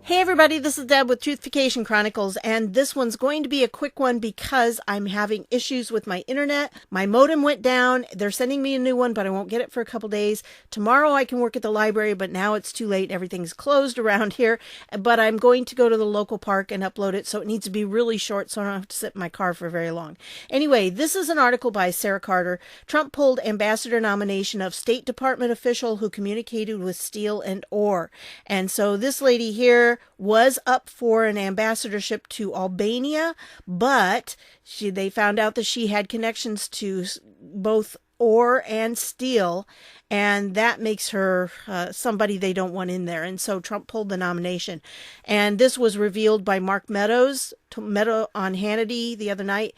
Hey everybody, this is Deb with Truthification Chronicles, and this one's going to be a quick one because I'm having issues with my internet. My modem went down. They're sending me a new one, but I won't get it for a couple days. Tomorrow I can work at the library, but now it's too late. Everything's closed around here, but I'm going to go to the local park and upload it, so it needs to be really short so I don't have to sit in my car for very long. Anyway, this is an article by Sarah Carter. Trump pulled ambassador nomination of State Department official who communicated with steel and ore. And so this lady here was up for an ambassadorship to Albania, but they found out that she had connections to both ore and steel, and that makes her somebody they don't want in there. And so Trump pulled the nomination. And this was revealed by Mark Meadows on Hannity the other night.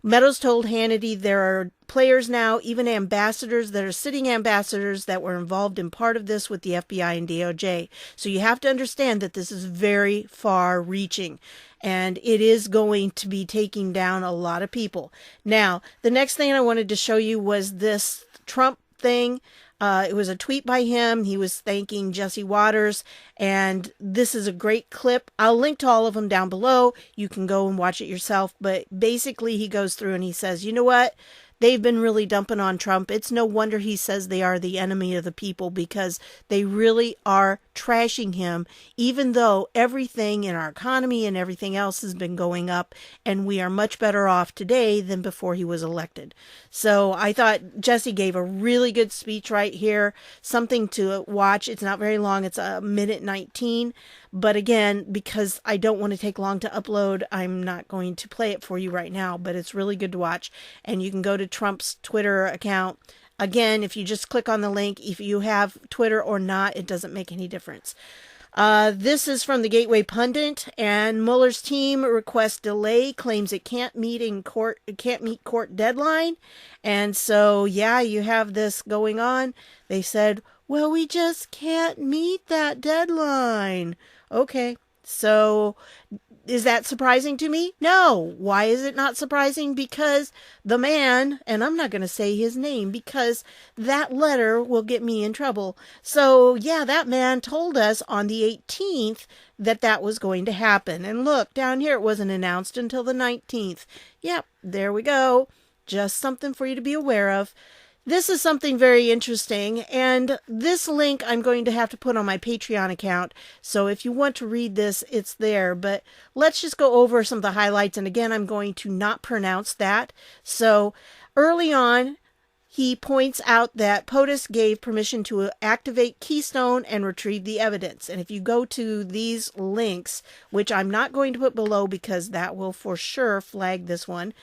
Meadows told Hannity there are players now, even ambassadors that are sitting ambassadors that were involved in part of this with the FBI and DOJ. So you have to understand that this is very far reaching and it is going to be taking down a lot of people. Now, the next thing I wanted to show you was this Trump thing. It was a tweet by him. He was thanking Jesse Waters, and this is a great clip. I'll link to all of them down below. You can go and watch it yourself, but basically he goes through and he says, you know what? They've been really dumping on Trump. It's no wonder he says they are the enemy of the people, because they really are trashing him, even though everything in our economy and everything else has been going up, and we are much better off today than before he was elected. So I thought Jesse gave a really good speech right here, something to watch. It's not very long. It's a minute 19. But again, because I don't want to take long to upload, I'm not going to play it for you right now, but it's really good to watch. And you can go to Trump's Twitter account. Again, if you just click on the link, if you have Twitter or not, it doesn't make any difference. This is from the Gateway Pundit, and Mueller's team requests delay, claims it can't meet court deadline. And so, yeah, you have this going on. They said, well, we just can't meet that deadline. Okay, so is that surprising to me? No. Why is it not surprising? Because the man, and I'm not going to say his name because that letter will get me in trouble. So yeah, that man told us on the 18th that that was going to happen. And look, down here it wasn't announced until the 19th. Yep, there we go. Just something for you to be aware of. This is something very interesting, and this link I'm going to have to put on my Patreon account, so if you want to read this, it's there. But let's just go over some of the highlights, and again, I'm going to not pronounce that. So early on, he points out that POTUS gave permission to activate Keystone and retrieve the evidence. And if you go to these links, which I'm not going to put below because that will for sure flag this one.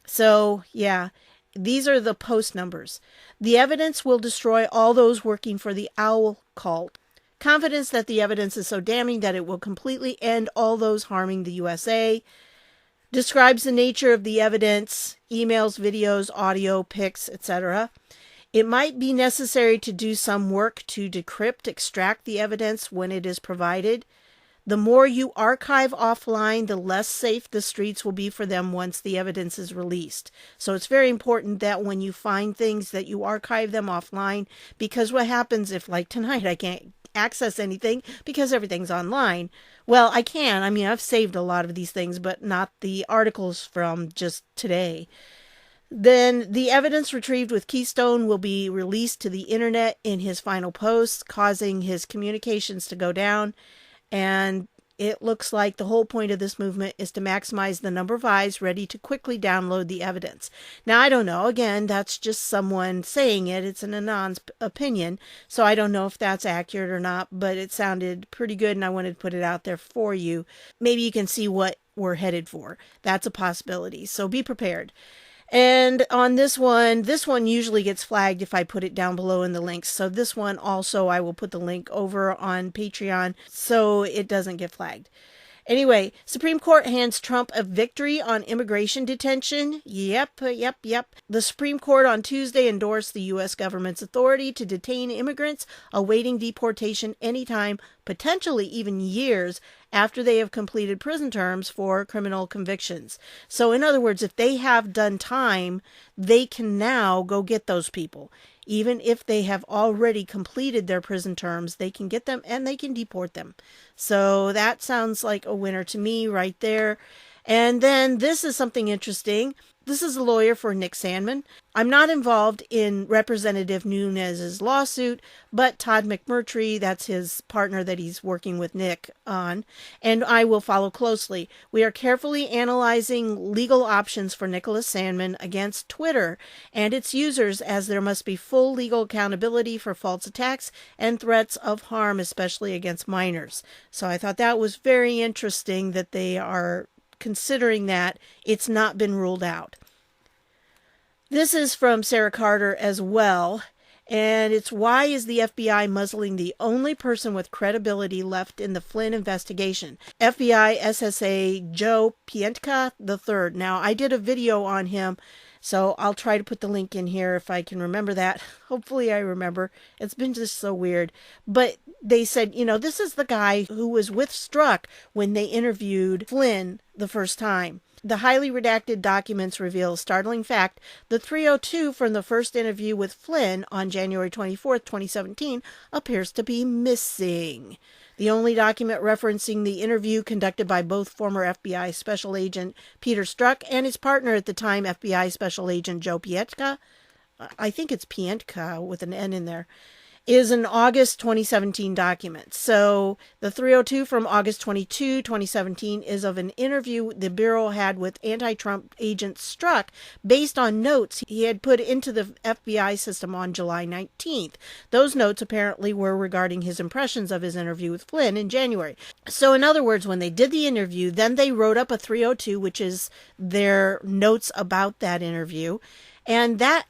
So, yeah. These are the post numbers. The evidence will destroy all those working for the Owl cult. Confidence that the evidence is so damning that it will completely end all those harming the USA. Describes the nature of the evidence, emails, videos, audio, pics, etc. It might be necessary to do some work to decrypt, extract the evidence when it is provided. The more you archive offline, the less safe the streets will be for them once the evidence is released. So it's very important that when you find things that you archive them offline, because what happens if, like tonight, I can't access anything because everything's online? Well, I can. I mean, I've saved a lot of these things, but not the articles from just today. Then the evidence retrieved with Keystone will be released to the internet in his final post, causing his communications to go down. And it looks like the whole point of this movement is to maximize the number of eyes ready to quickly download the evidence. Now, I don't know. Again, that's just someone saying it. It's an anon's opinion. So I don't know if that's accurate or not, but it sounded pretty good and I wanted to put it out there for you. Maybe you can see what we're headed for. That's a possibility. So be prepared. And on this one usually gets flagged if I put it down below in the links. So this one also, I will put the link over on Patreon so it doesn't get flagged. Anyway, Supreme Court hands Trump a victory on immigration detention. Yep. The Supreme Court on Tuesday endorsed the U.S. government's authority to detain immigrants awaiting deportation anytime potentially even years after they have completed prison terms for criminal convictions. So in other words, if they have done time, they can now go get those people. Even if they have already completed their prison terms, they can get them and they can deport them. So that sounds like a winner to me right there. And then this is something interesting. This is a lawyer for Nick Sandmann. I'm not involved in Representative Nunes's lawsuit, but Todd McMurtry, that's his partner that he's working with Nick on, and I will follow closely. We are carefully analyzing legal options for Nicholas Sandmann against Twitter and its users, as there must be full legal accountability for false attacks and threats of harm, especially against minors. So I thought that was very interesting that they are considering that. It's not been ruled out. This is from Sarah Carter as well, and it's why is the FBI muzzling the only person with credibility left in the Flynn investigation? FBI SSA Joe Pientka III. Now, I did a video on him, so I'll try to put the link in here if I can remember that. Hopefully I remember. It's been just so weird. But they said, this is the guy who was with Strzok when they interviewed Flynn the first time. The highly redacted documents reveal a startling fact. The 302 from the first interview with Flynn on January 24th, 2017 appears to be missing. The only document referencing the interview conducted by both former FBI Special Agent Peter Strzok and his partner at the time, FBI Special Agent Joe Pientka, I think it's Pientka with an N in there, is an August 2017 document. So the 302 from August 22, 2017 is of an interview the Bureau had with anti-Trump agent Strzok based on notes he had put into the FBI system on July 19th. Those notes apparently were regarding his impressions of his interview with Flynn in January. So in other words, when they did the interview, then they wrote up a 302, which is their notes about that interview. And that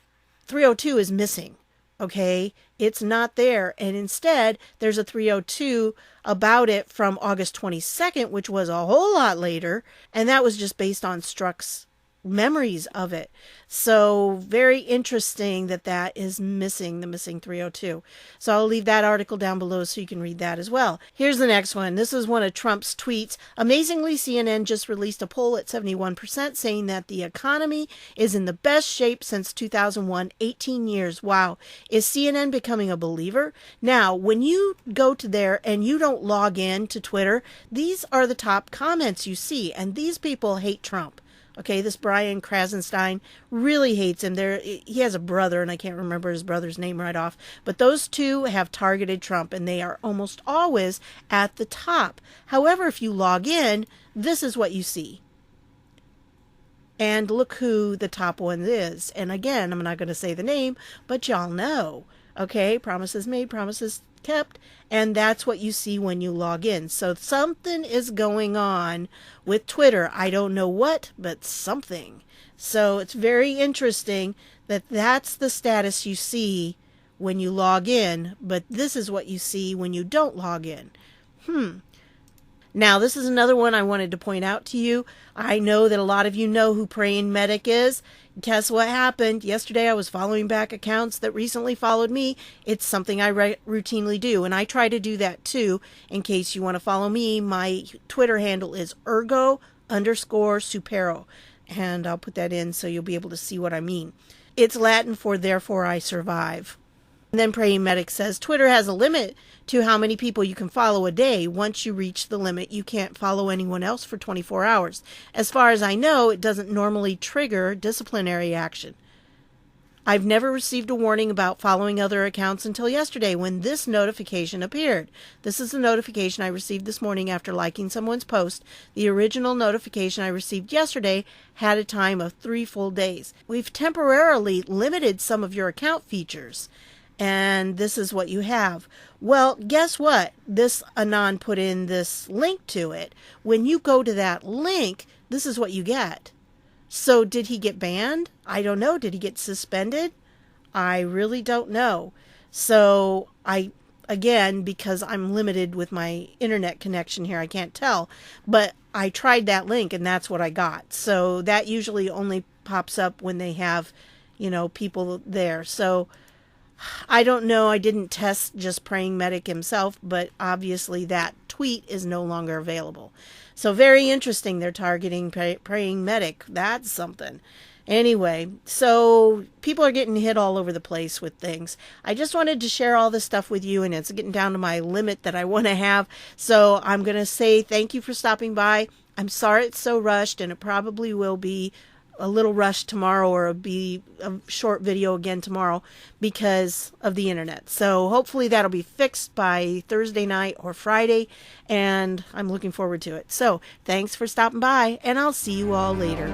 302 is missing. Okay, it's not there. And instead, there's a 302 about it from August 22nd, which was a whole lot later. And that was just based on Strzok's memories of it. So very interesting that that is missing, the missing 302. So I'll leave that article down below so you can read that as well. Here's the next one. This is one of Trump's tweets. Amazingly, CNN just released a poll at 71% saying that the economy is in the best shape since 2001, 18 years. Wow. Is CNN becoming a believer? Now, when you go to there and you don't log in to Twitter, these are the top comments you see, and these people hate Trump. Okay, this Brian Krasenstein really hates him. He has a brother, and I can't remember his brother's name right off. But those two have targeted Trump, and they are almost always at the top. However, if you log in, this is what you see. And look who the top one is. And again, I'm not going to say the name, but y'all know. Okay, promises made, promises kept, and that's what you see when you log in. So something is going on with Twitter. I don't know what, but something. So it's very interesting that that's the status you see when you log in, but this is what you see when you don't log in. Now, this is another one I wanted to point out to you. I know that a lot of you know who Praying Medic is. Guess what happened? Yesterday I was following back accounts that recently followed me. It's something I routinely do, and I try to do that too. In case you want to follow me, my Twitter handle is ergo_supero. And I'll put that in so you'll be able to see what I mean. It's Latin for therefore I survive. And then Praying Medic says, Twitter has a limit to how many people you can follow a day. Once you reach the limit, you can't follow anyone else for 24 hours. As far as I know, it doesn't normally trigger disciplinary action. I've never received a warning about following other accounts until yesterday when this notification appeared. This is the notification I received this morning after liking someone's post. The original notification I received yesterday had a time of 3 full days. We've temporarily limited some of your account features. And this is what you have. Well, guess what? This Anon put in this link to it. When you go to that link, this is what you get. So did he get banned? I don't know. Did he get suspended? I really don't know. So again, because I'm limited with my internet connection here, I can't tell. But I tried that link and that's what I got. So that usually only pops up when they have, people there. So I don't know. I didn't test just Praying Medic himself, but obviously that tweet is no longer available. So very interesting. They're targeting Praying Medic. That's something. Anyway, so people are getting hit all over the place with things. I just wanted to share all this stuff with you, and it's getting down to my limit that I want to have. So I'm going to say thank you for stopping by. I'm sorry it's so rushed, and it probably will be a little rushed tomorrow, or it'll be a short video again tomorrow because of the internet. So hopefully that'll be fixed by Thursday night or Friday, and I'm looking forward to it. So thanks for stopping by, and I'll see you all later.